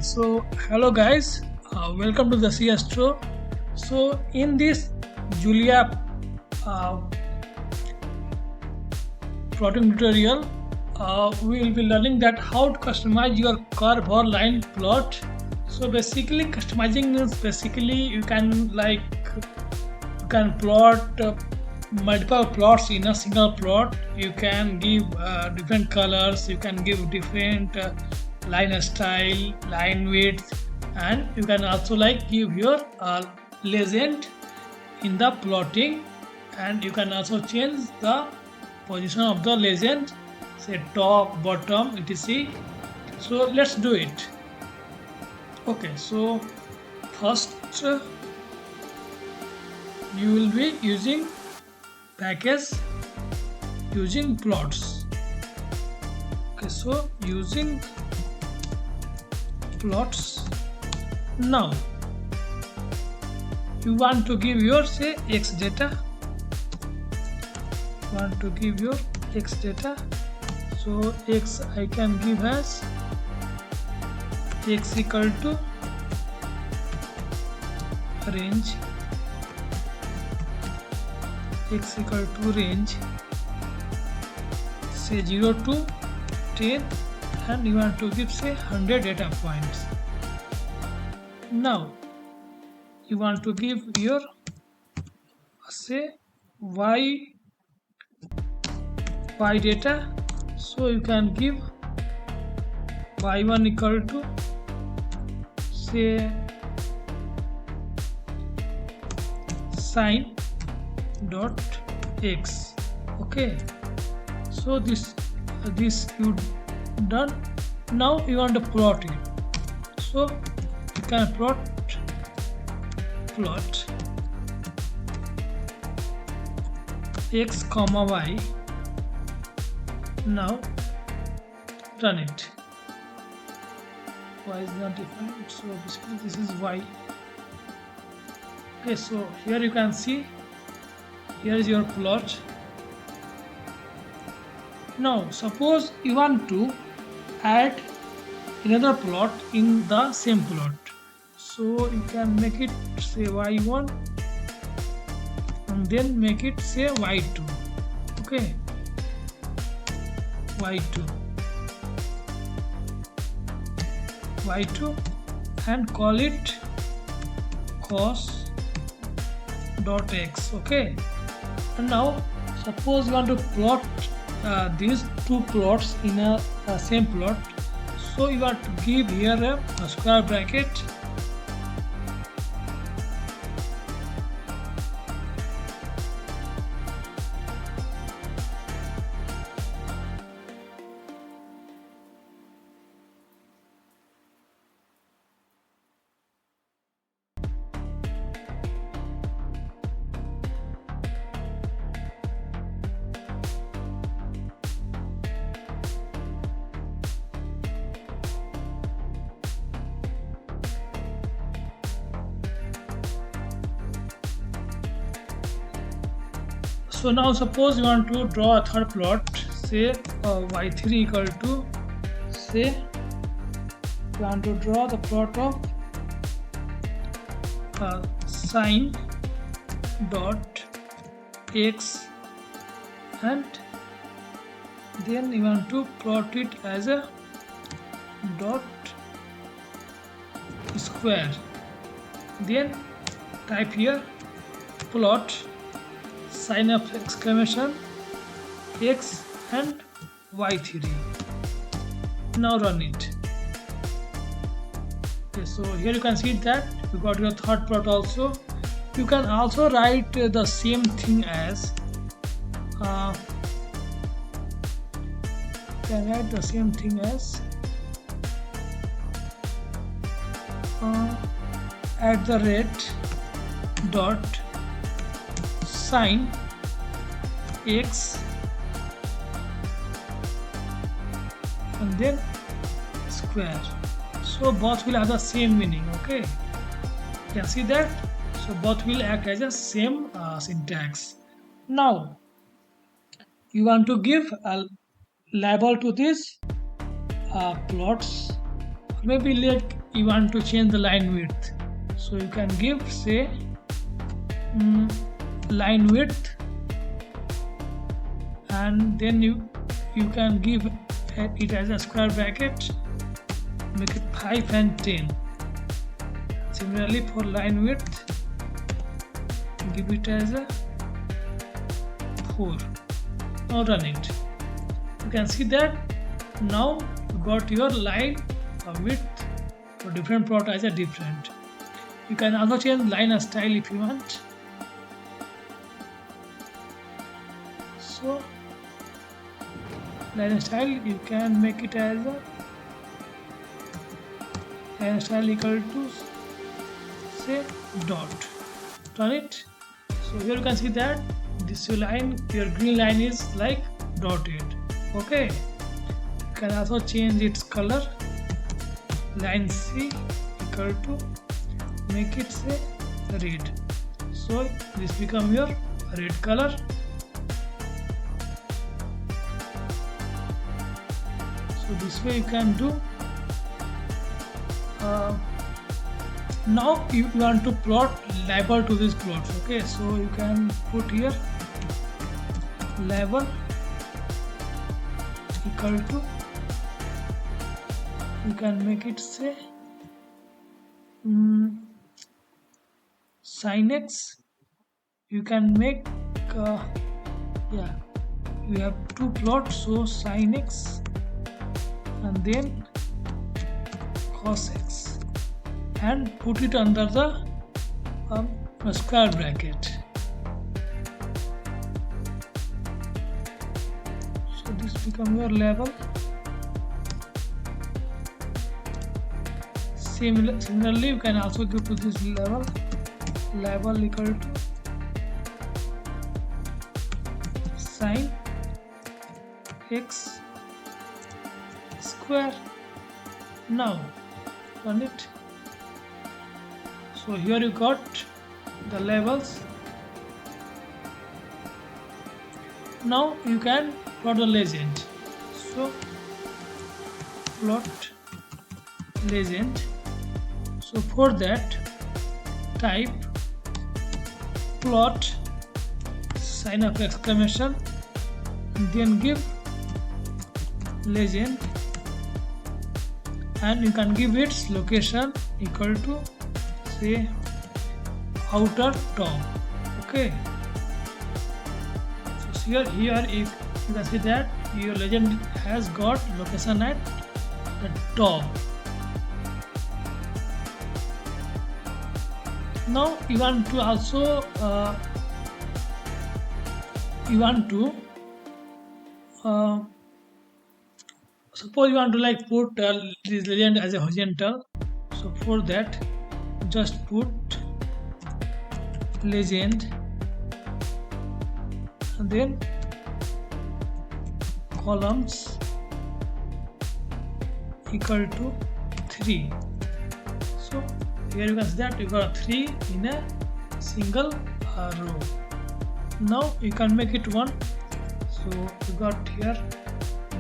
So hello guys, welcome to the ASTRO. So in this Julia uh, plotting tutorial, we will be learning that how to customize your curve or line plot. So basically, customizing means basically you can plot multiple plots in a single plot. You can give different colors, you can give different line style, line width, and you can also give your legend in the plotting, and you can also change the position of the legend, say top, bottom, etc. So let's do it. Okay, so first you will be using package using plots. Okay, so using plots. Now you want to give your say x data, so x I can give as x equal to range, say 0 to 10, and you want to give say 100 data points. Now you want to give your say y data, so you can give y1 equal to say sine dot x. Okay, so this you done. Now you want to plot it, so you can plot x comma y. Now run it. Y is not defined, so basically this is y. Okay, so here you can see, here is your plot. Now suppose you want to add another plot in the same plot, so you can make it say y1 and then make it say y2. Okay, y2 and call it cos dot x. Okay, and now suppose you want to plot these two plots in a same plot, so you want to give here a square bracket, so now suppose you want to draw a third plot, say y3 equal to say you want to draw the plot of sine dot x, and then you want to plot it as a dot square, then type here plot sign of exclamation x and y3. Now run it. Okay, so here you can see that you got your third plot also. You can also write the same thing as at the rate dot sine x and then square, so both will have the same meaning. Okay, you can see that, so both will act as a same syntax. Now you want to give a label to this plots, maybe you want to change the line width, so you can give, say, line width, and then you can give it as a square bracket, make it 5 and 10. Similarly for line width, give it as a 4. Now run it. You can see that now you got your line width for different plot as a different. You can also change line style if you want. So line style, you can make it as a line style equal to, say, dot. Run it. So here you can see that this line, your green line is like dotted. Okay. You can also change its color. Line C equal to, make it, say, red. So this become your red color. So this way you can do. Now you want to plot label to these plots. Okay, so you can put here label equal to, you can make it, say, sin x. You can make yeah, you have two plots, so sin x and then cos x, and put it under the square bracket. So this become your label. Similarly, you can also give to this label equal to sin x square. Now run it. So here you got the labels. Now you can plot the legend. So plot legend. So for that, type plot sign of exclamation and then give legend, and you can give its location equal to, say, outer top. Okay, so here you can see that your legend has got location at the top. Now you want to also suppose you want to like put this legend as a horizontal. So for that, just put legend and then columns equal to 3. So here you can see that you got 3 in a single row. Now you can make it 1. So you got here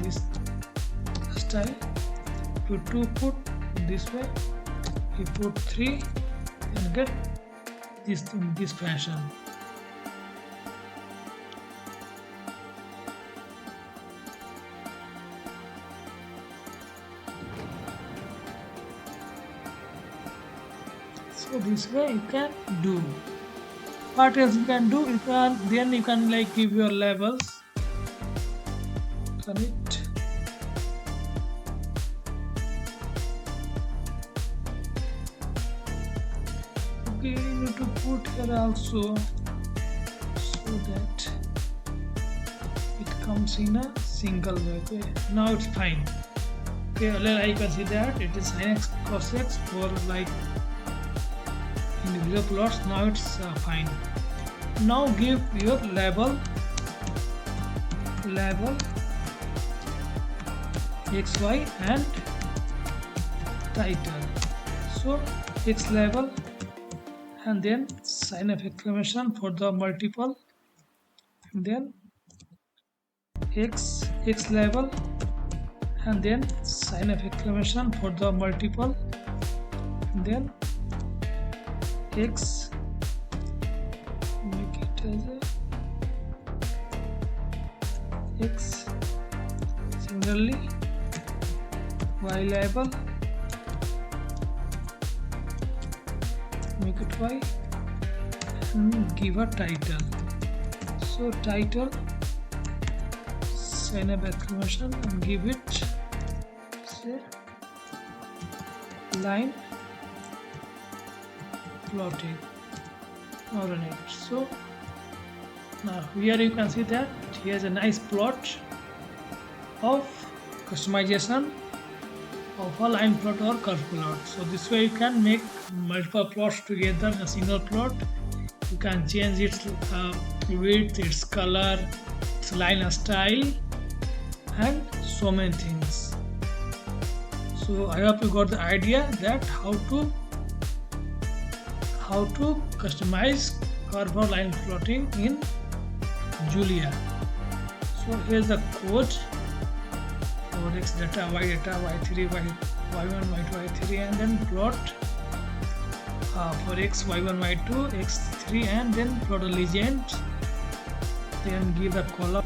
this style. If you put this way, you put 3 and get this in this fashion. So this way you can do. What else you can do? You can like give your labels. Run it. Okay, you need to put here also so that it comes in a single way. Okay, now it's fine. Okay, earlier I can see that it is sin x cos x for like individual plots. Now it's fine. Now give your label xy and title. So x label and then sign of exclamation for the multiple, and then x label and then sign of exclamation for the multiple, then x, make it as a x, similarly y label, make it y, and give a title. So title, sign up exclamation and give it say line plotting or an it. So now here you can see that here's a nice plot of customization of a line plot or curve plot. So this way you can make multiple plots together in a single plot. You can change its width, its color, its line style, and so many things. So I hope you got the idea that how to customize curve or line plotting in Julia. So here's the code for x data, y data, y3, y1, y2, y3, and then plot for x, y1, y2, x3, and then plot a legend, then give a column